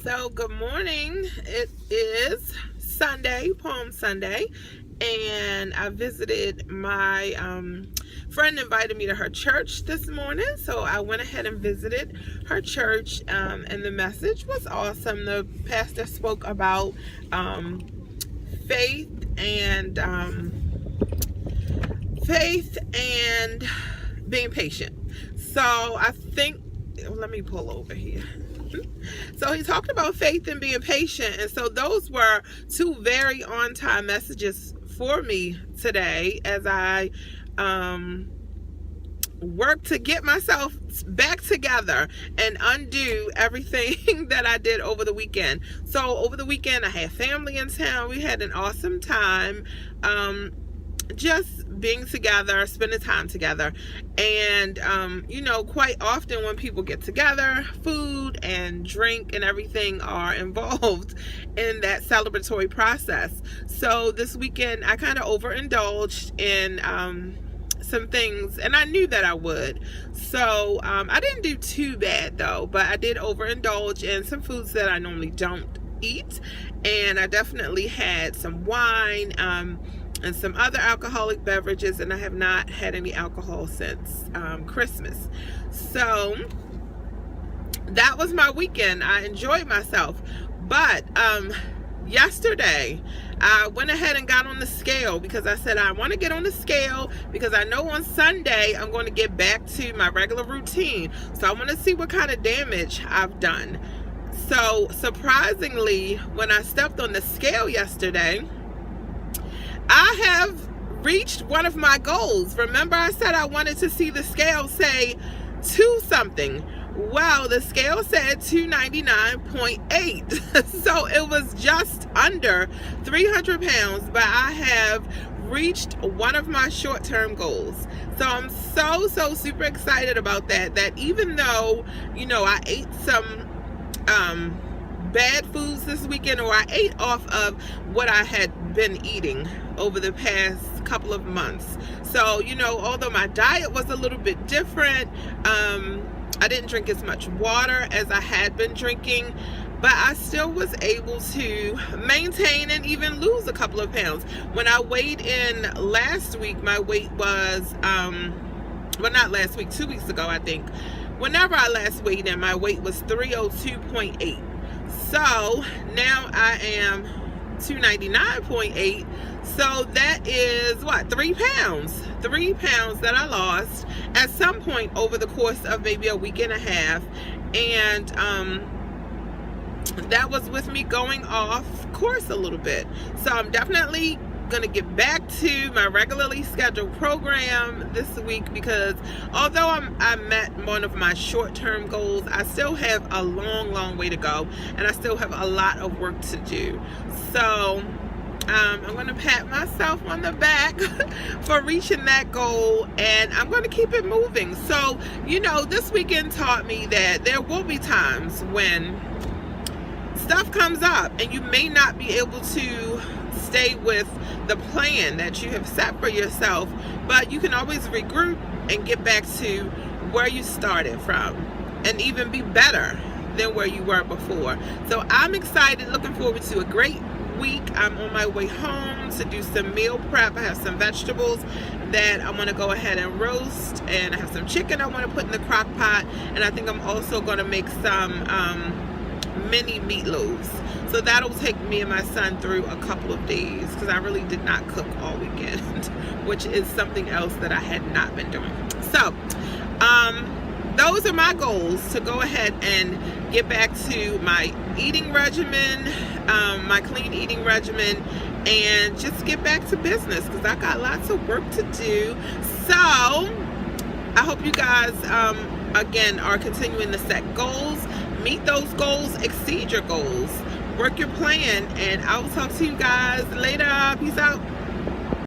So, good morning. It is Sunday, Palm Sunday, and I visited my friend invited me to her church this morning, so I went ahead and visited her church, and the message was awesome. The pastor spoke about faith and being patient. So I think, let me pull over here. So he talked about faith and being patient, and so those were two very on-time messages for me today as I work to get myself back together and undo everything that I did over the weekend. So over the weekend I had family in town. We had an awesome time, just being together, spending time together. And quite often when people get together, food and drink and everything are involved in that celebratory process. So this weekend I kind of overindulged in some things, and I knew that I would. So I didn't do too bad though, but I did overindulge in some foods that I normally don't eat. And I definitely had some wine and some other alcoholic beverages, and I have not had any alcohol since Christmas. So that was my weekend. I enjoyed myself. But yesterday I went ahead and got on the scale because I said I want to get on the scale because I know on Sunday I'm going to get back to my regular routine. So I want to see what kind of damage I've done. So surprisingly, when I stepped on the scale yesterday, I have reached one of my goals. Remember I said I wanted to see the scale say 2 something. Well, the scale said 299.8. So it was just under 300 pounds, but I have reached one of my short-term goals. So I'm so super excited about that even though, I ate some bad foods this weekend, or I ate off of what I had been eating over the past couple of months. So, although my diet was a little bit different, I didn't drink as much water as I had been drinking, but I still was able to maintain and even lose a couple of pounds. When I weighed in last week, my weight was, not last week, 2 weeks ago, I think. Whenever I last weighed in, my weight was 302.8. So now I am 299.8. So that is 3 pounds. 3 pounds that I lost at some point over the course of maybe a week and a half. And that was with me going off course a little bit. So I'm definitely going to get back to my regularly scheduled program this week, because although I met one of my short-term goals, I still have a long way to go, and I still have a lot of work to do. So I'm going to pat myself on the back for reaching that goal, and I'm going to keep it moving. So, this weekend taught me that there will be times when stuff comes up and you may not be able to stay with the plan that you have set for yourself, but you can always regroup and get back to where you started from and even be better than where you were before. So I'm excited, looking forward to a great week. I'm on my way home to do some meal prep. I have some vegetables that I want to go ahead and roast, and I have some chicken I want to put in the crock pot, and I think I'm also going to make some mini meatloaves. So that'll take me and my son through a couple of days, because I really did not cook all weekend, which is something else that I had not been doing. So those are my goals, to go ahead and get back to my eating regimen, my clean eating regimen, and just get back to business, because I got lots of work to do. So I hope you guys again are continuing to set goals, meet those goals, exceed your goals, work your plan, and I will talk to you guys later. Peace out.